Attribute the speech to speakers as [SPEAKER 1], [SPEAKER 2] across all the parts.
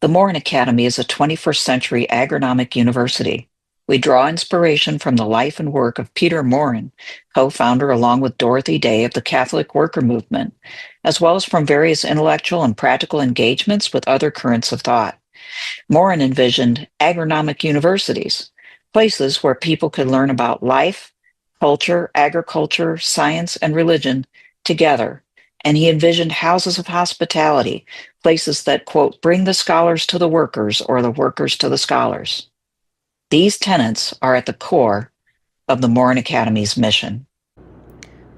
[SPEAKER 1] The Maurin Academy is a 21st century agronomic university. We draw inspiration from the life and work of Peter Maurin, co-founder along with Dorothy Day of the Catholic Worker Movement, as well as from various intellectual and practical engagements with other currents of thought. Maurin envisioned agronomic universities, places where people could learn about life, culture, agriculture, science, and religion together. And he envisioned houses of hospitality, places that, quote, bring the scholars to the workers or the workers to the scholars. These tenets are at the core of the Maurin Academy's mission.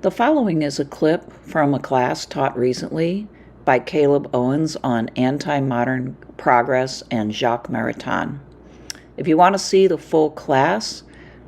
[SPEAKER 1] The following is a clip from a class taught recently by Caleb Owens on Antimodern Progress and Jacques Maritain. If you want to see the full class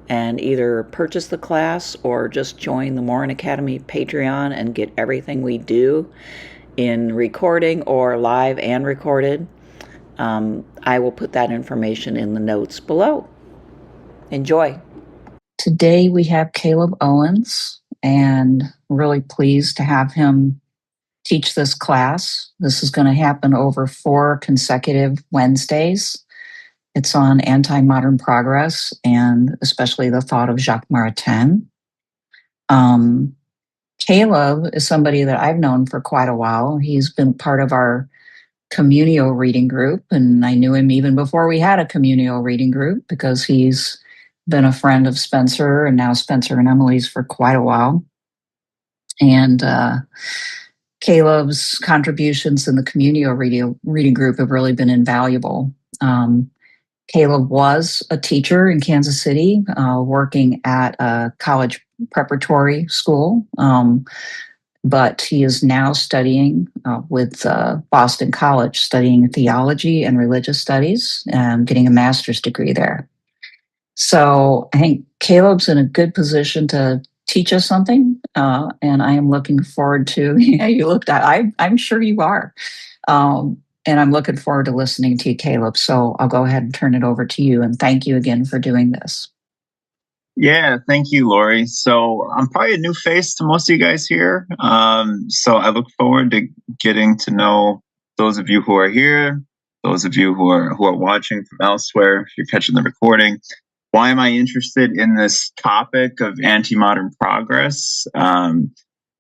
[SPEAKER 1] and either purchase the class or just join the Maurin Academy Patreon and get everything we do in recording or live and recorded, I will put that information in the notes below. Enjoy. Today we have Caleb Owens, and really pleased to have him teach this class. This is going to happen over 4 consecutive Wednesdays. It's on anti-modern progress and especially the thought of Jacques Maritain. Caleb is somebody that I've known for quite a while. He's been part of our communio reading group, and I knew him even before we had a communio reading group because he's been a friend of Spencer and now Spencer and Emily's for quite a while. And Caleb's contributions in the communio reading group have really been invaluable. Caleb was a teacher in Kansas City, working at a college preparatory school, but he is now studying with Boston College, studying theology and religious studies, and getting a master's degree there. So I think Caleb's in a good position to teach us something, and I am looking forward to. Yeah, you looked at. I'm sure you are. And I'm looking forward to listening to you, Caleb. So I'll go ahead and turn it over to you. And thank you again for doing this.
[SPEAKER 2] Yeah, thank you, Lori. So I'm probably a new face to most of you guys here. So I look forward to getting to know those of you who are here, those of you who are watching from elsewhere, if you're catching the recording. Why am I interested in this topic of anti-modern progress?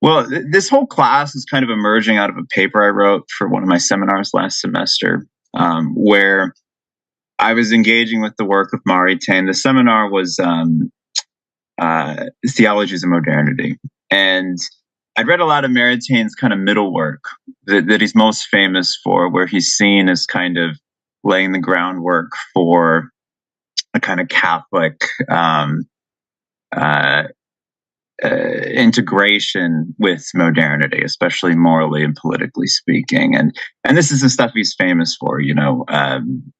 [SPEAKER 2] Well, this whole class is kind of emerging out of a paper I wrote for one of my seminars last semester, where I was engaging with the work of Maritain. The seminar was Theologies of Modernity. And I'd read a lot of Maritain's kind of middle work that he's most famous for, where he's seen as kind of laying the groundwork for a kind of Catholic integration with modernity, especially morally and politically speaking. And this is the stuff he's famous for,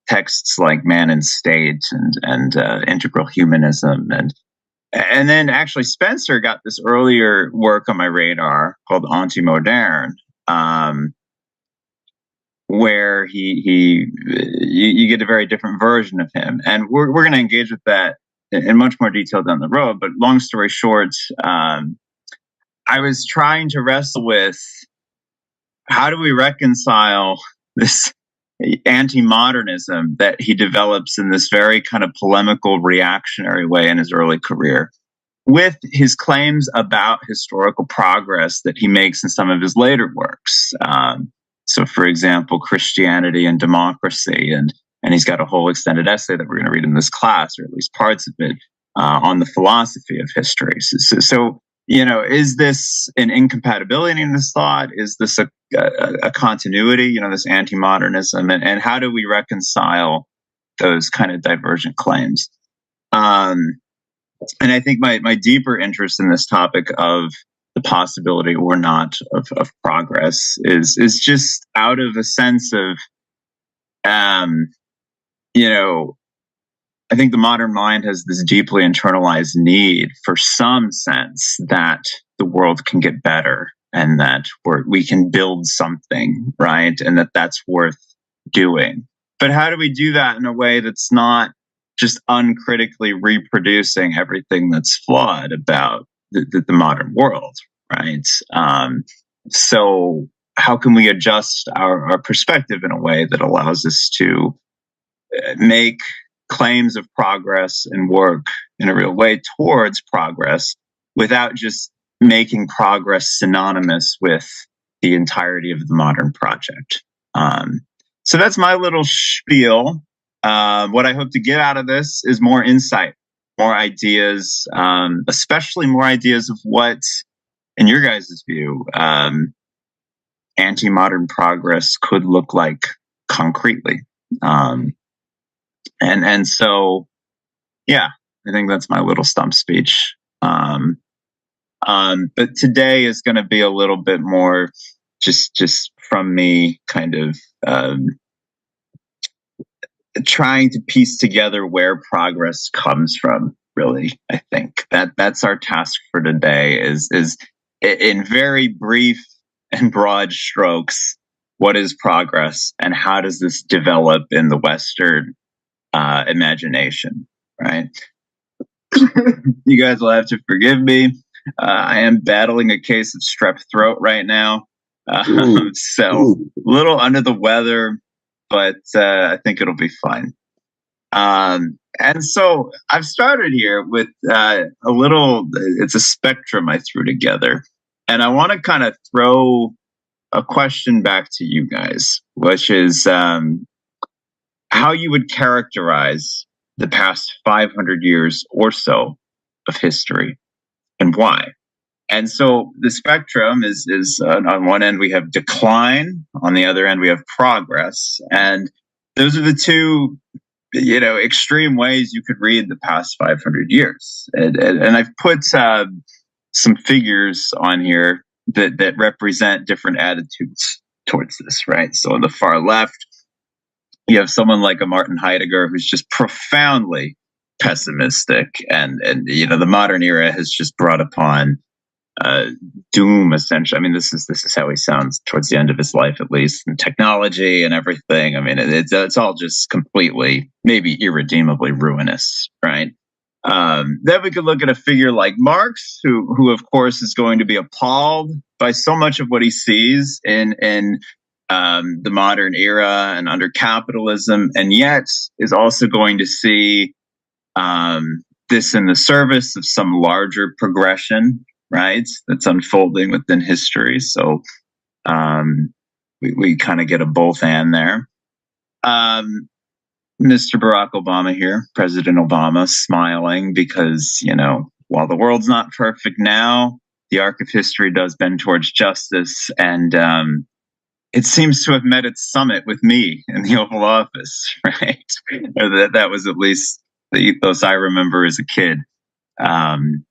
[SPEAKER 2] texts like Man and State and Integral Humanism. And then actually Spencer got this earlier work on my radar called Antimodern, where you get a very different version of him. And we're going to engage with that in much more detail down the road. But long story short, I was trying to wrestle with how do we reconcile this anti-modernism that he develops in this very kind of polemical, reactionary way in his early career with his claims about historical progress that he makes in some of his later works. So, for example, Christianity and Democracy, and he's got a whole extended essay that we're going to read in this class, or at least parts of it, on the philosophy of history. So, is this an incompatibility in this thought? Is this a continuity, this anti-modernism? And how do we reconcile those kind of divergent claims? And I think my deeper interest in this topic of the possibility or not of progress is just out of a sense of, I think the modern mind has this deeply internalized need for some sense that the world can get better and that we can build something, right? And that's worth doing. But how do we do that in a way that's not just uncritically reproducing everything that's flawed about the modern world, right? So how can we adjust our perspective in a way that allows us to make claims of progress and work in a real way towards progress without just making progress synonymous with the entirety of the modern project. So that's my little spiel. What I hope to get out of this is more insight, more ideas, especially more ideas of what, in your guys' view, anti-modern progress could look like concretely. And so, yeah, I think that's my little stump speech. But today is going to be a little bit more just from me, kind of trying to piece together where progress comes from. Really, I think that's our task for today. Is in very brief and broad strokes, what is progress, and how does this develop in the Western imagination? Right. You guys will have to forgive me. I am battling a case of strep throat right now. So a little under the weather, but I think it'll be fun. And so I've started here with it's a spectrum I threw together. And I want to kind of throw a question back to you guys, which is how you would characterize the past 500 years or so of history, and why. And so the spectrum is on one end we have decline, on the other end we have progress, and those are the two, extreme ways you could read the past 500 years. And I've put some figures on here that represent different attitudes towards this, right? So on the far left, you have someone like a Martin Heidegger who's just profoundly pessimistic, and the modern era has just brought upon doom, essentially. I mean, this is how he sounds towards the end of his life, at least, and technology and everything. I mean, it's all just completely, maybe irredeemably ruinous, right? Then we could look at a figure like Marx, who of course is going to be appalled by so much of what he sees in the modern era and under capitalism, and yet is also going to see this in the service of some larger progression, right? That's unfolding within history. So we kind of get a both and there. Mr. Barack Obama here, President Obama, smiling because, while the world's not perfect now, the arc of history does bend towards justice, and it seems to have met its summit with me in the Oval Office, right? Or that was at least the ethos I remember as a kid. And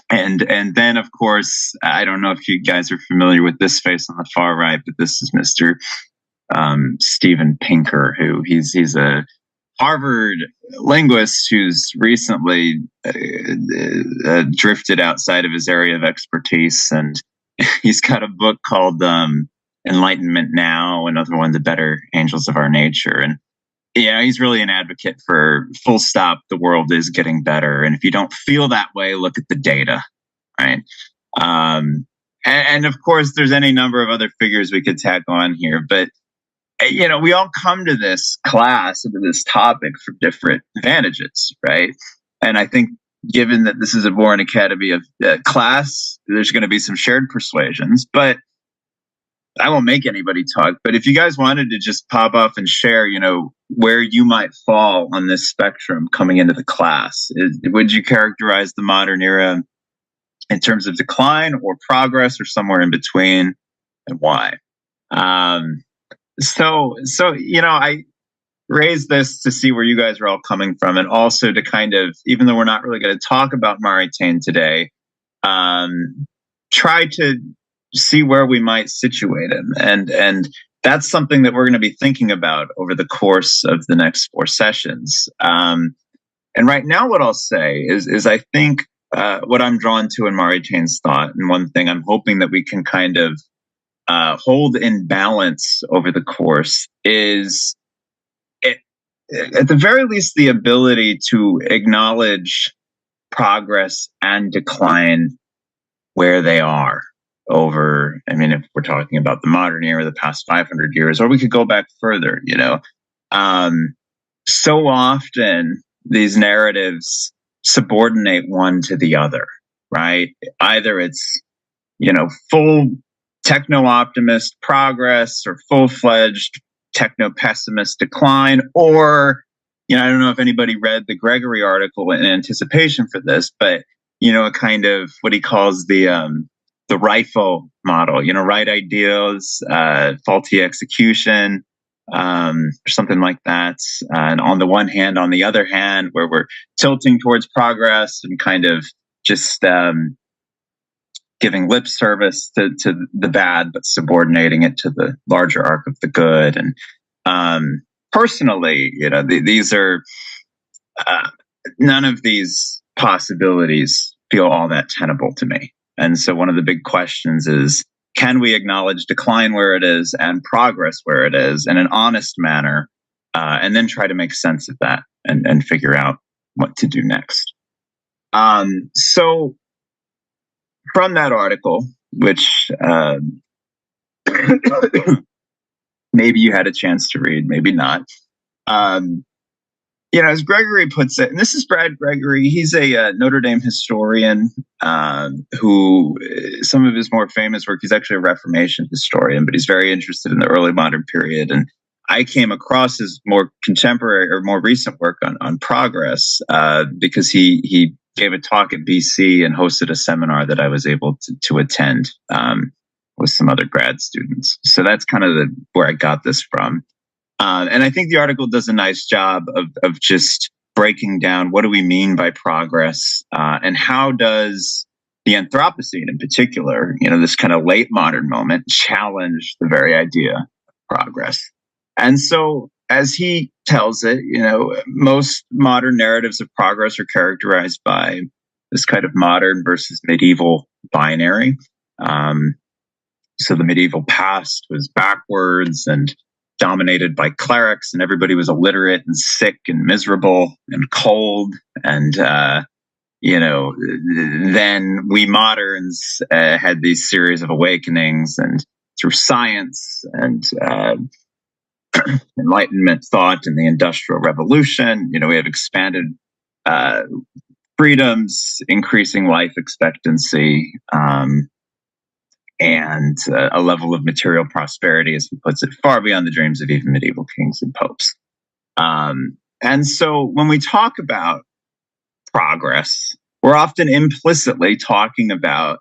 [SPEAKER 2] then, of course, I don't know if you guys are familiar with this face on the far right, but this is Mr. Steven Pinker, who he's a Harvard linguist who's recently drifted outside of his area of expertise, and he's got a book called Enlightenment Now, another one, The Better Angels of Our Nature. And he's really an advocate for full stop, the world is getting better. And if you don't feel that way, look at the data, right? And of course, there's any number of other figures we could tack on here. But, we all come to this class and to this topic for different advantages, right? And I think given that this is a Maurin Academy of class, there's going to be some shared persuasions. But I won't make anybody talk, but if you guys wanted to just pop off and share, where you might fall on this spectrum coming into the class, would you characterize the modern era in terms of decline or progress, or somewhere in between, and why? So I raised this to see where you guys are all coming from, and also to kind of, even though we're not really going to talk about Maritain today, try to see where we might situate him. And that's something that we're going to be thinking about over the course of the next 4 sessions. And right now, what I'll say is I think what I'm drawn to in Maritain's thought, and one thing I'm hoping that we can kind of hold in balance over the course, is at the very least the ability to acknowledge progress and decline where they are, over, I mean, if we're talking about the modern era, the past 500 years, or we could go back further, so often these narratives subordinate one to the other, right? Either it's, full techno optimist progress or full fledged techno pessimist decline, or, I don't know if anybody read the Gregory article in anticipation for this, but, a kind of what he calls the RIFO model, right ideas, faulty execution, or something like that. And on the one hand, on the other hand, where we're tilting towards progress and kind of just giving lip service to the bad, but subordinating it to the larger arc of the good. And personally, these are none of these possibilities feel all that tenable to me. And so one of the big questions is, can we acknowledge decline where it is and progress where it is in an honest manner, and then try to make sense of that and figure out what to do next? So from that article, which maybe you had a chance to read, maybe not. As Gregory puts it, and this is Brad Gregory, he's a Notre Dame historian who, some of his more famous work, he's actually a Reformation historian, but he's very interested in the early modern period. And I came across his more contemporary or more recent work on progress because he gave a talk at BC and hosted a seminar that I was able to attend with some other grad students. So that's kind of where I got this from. And I think the article does a nice job of just breaking down what do we mean by progress, and how does the Anthropocene in particular, this kind of late modern moment, challenge the very idea of progress. And so, as he tells it, most modern narratives of progress are characterized by this kind of modern versus medieval binary. So the medieval past was backwards and dominated by clerics, and everybody was illiterate and sick and miserable and cold. And, then we moderns had these series of awakenings, and through science and Enlightenment thought and the Industrial Revolution, we have expanded freedoms, increasing life expectancy, and a level of material prosperity, as he puts it, far beyond the dreams of even medieval kings and popes. And so when we talk about progress, we're often implicitly talking about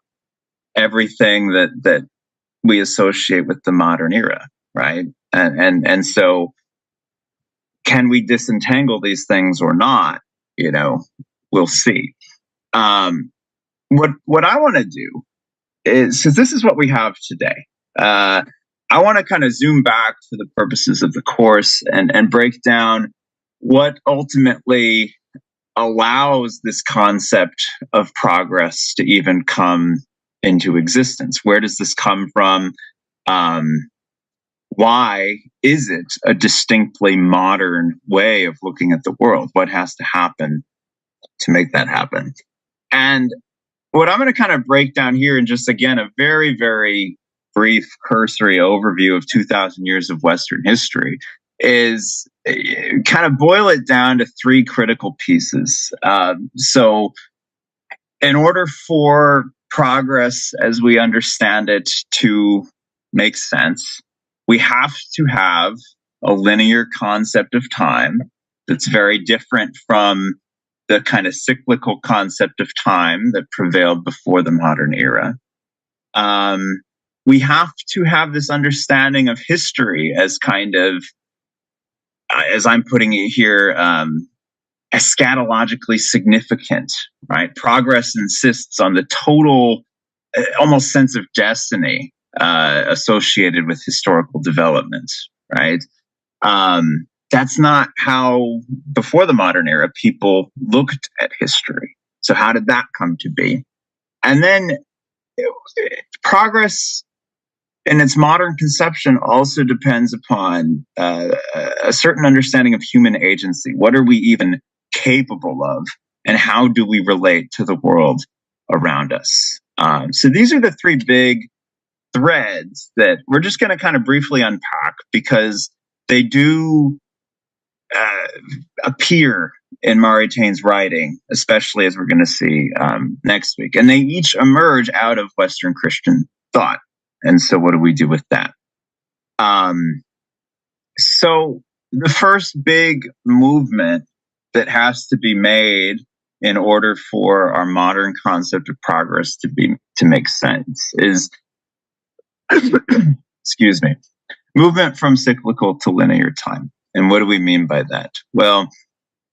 [SPEAKER 2] everything that we associate with the modern era, right? And so can we disentangle these things or not? We'll see. What I want to do is, because this is what we have today, I want to kind of zoom back for the purposes of the course and break down what ultimately allows this concept of progress to even come into existence. Where does this come from? Why is it a distinctly modern way of looking at the world? What has to happen to make that happen? And what I'm going to kind of break down here in just, again, a very, very brief cursory overview of 2,000 years of Western history is kind of boil it down to three critical pieces. So in order for progress as we understand it to make sense, we have to have a linear concept of time that's very different from the kind of cyclical concept of time that prevailed before the modern era. We have to have this understanding of history as kind of, as I'm putting it here, eschatologically significant, right? Progress insists on the total, almost sense of destiny associated with historical developments, right? That's not how, before the modern era, people looked at history. So how did that come to be? And then progress in its modern conception also depends upon a certain understanding of human agency. What are we even capable of? And how do we relate to the world around us? So these are the three big threads that we're just going to kind of briefly unpack, because they do appear in Maritain's writing, especially as we're going to see next week. And they each emerge out of Western Christian thought. And so what do we do with that? So the first big movement that has to be made in order for our modern concept of progress to make sense is excuse me, movement from cyclical to linear time. And what do we mean by that? Well,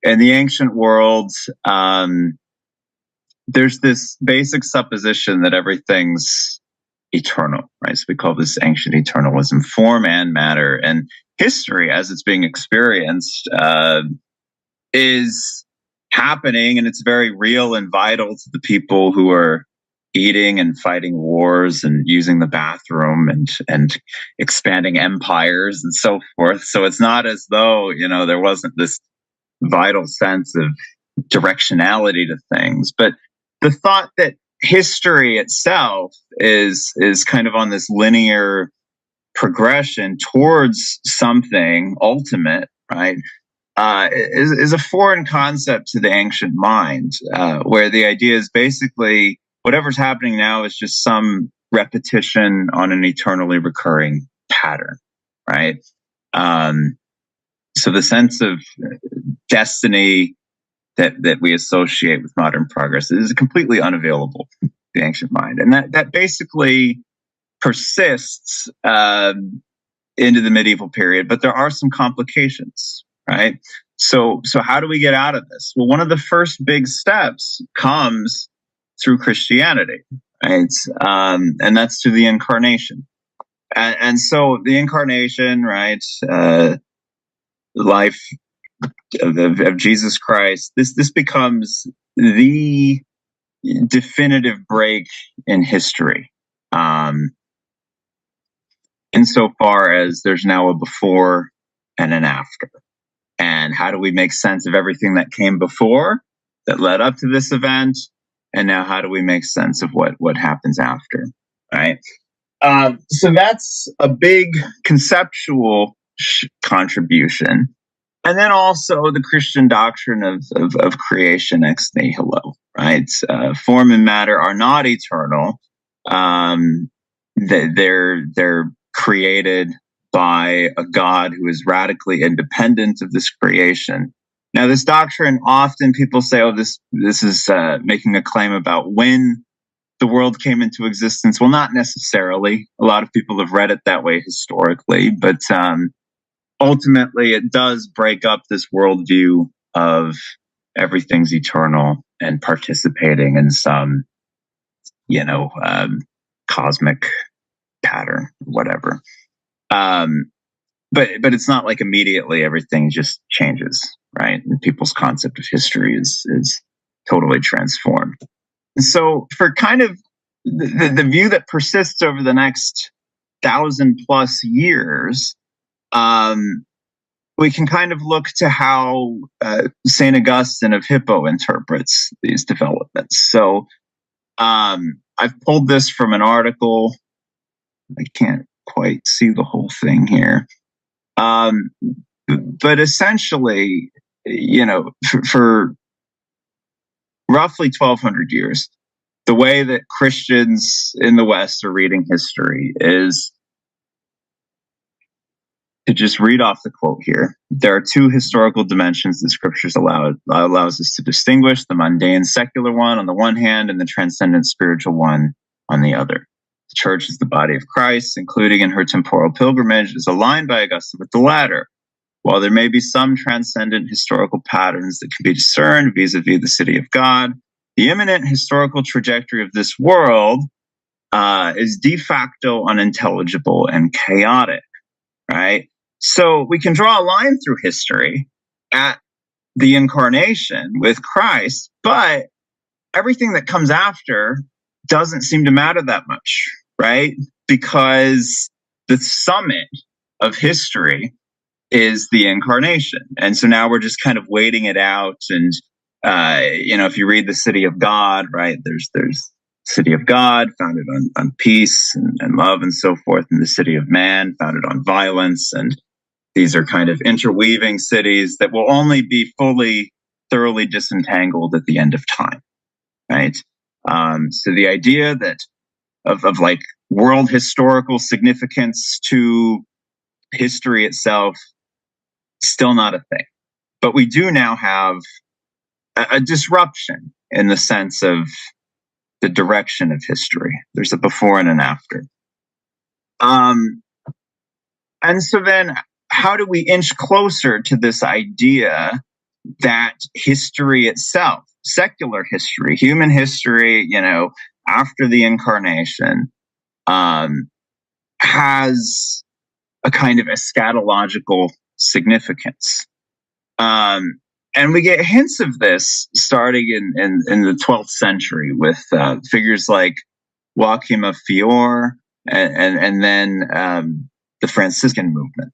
[SPEAKER 2] in the ancient world, there's this basic supposition that everything's eternal, right? So we call this ancient eternalism. Form and matter and history, as it's being experienced, is happening, and it's very real and vital to the people who are eating and fighting wars and using the bathroom and expanding empires and so forth. So it's not as though, there wasn't this vital sense of directionality to things, but the thought that history itself is kind of on this linear progression towards something ultimate, right? Is a foreign concept to the ancient mind, where the idea is basically whatever's happening now is just some repetition on an eternally recurring pattern, right? So the sense of destiny that we associate with modern progress is completely unavailable to the ancient mind. And that basically persists into the medieval period, but there are some complications, right? So how do we get out of this? Well, one of the first big steps comes through Christianity, right? And that's through the incarnation. And so the incarnation, right? The life of Jesus Christ, this becomes the definitive break in history. Insofar as there's now a before and an after. And how do we make sense of everything that came before, that led up to this event? And now how do we make sense of what happens after, right? So that's a big conceptual contribution. And then also the Christian doctrine of creation ex nihilo, right? Form and matter are not eternal. They're created by a God who is radically independent of this creation. Now, this doctrine, often people say, oh, this is making a claim about when the world came into existence. Well, not necessarily. A lot of people have read it that way historically, but ultimately it does break up this worldview of everything's eternal and participating in some, cosmic pattern, whatever. But it's not like immediately everything just changes, right? And people's concept of history is totally transformed. And so for kind of the view that persists over the next 1,000+ years, we can kind of look to how St. Augustine of Hippo interprets these developments. So I've pulled this from an article. I can't quite see the whole thing here. But essentially, for roughly 1,200 years, the way that Christians in the West are reading history is to just read off the quote here. There are two historical dimensions that scriptures allows us to distinguish: the mundane secular one on the one hand, and the transcendent spiritual one on the other. The church is the body of Christ, including in her temporal pilgrimage, is aligned by Augustine with the latter. While there may be some transcendent historical patterns that can be discerned vis-a-vis the city of God, the imminent historical trajectory of this world is de facto unintelligible and chaotic, right? So we can draw a line through history at the incarnation with Christ, but everything that comes after doesn't seem to matter that much, right? Because the summit of history is the incarnation. And so now we're just kind of waiting it out. And, if you read The City of God, right, there's city of God, founded on peace and love and so forth, and the city of man, founded on violence. And these are kind of interweaving cities that will only be thoroughly disentangled at the end of time, right? So the idea that of like world historical significance to history itself, still not a thing. But we do now have a disruption in the sense of the direction of history. There's a before and an after. And so then how do we inch closer to this idea that history itself, secular history, human history, after the incarnation, has a kind of eschatological significance? And we get hints of this starting in the 12th century with figures like Joachim of Fiore and then the Franciscan movement.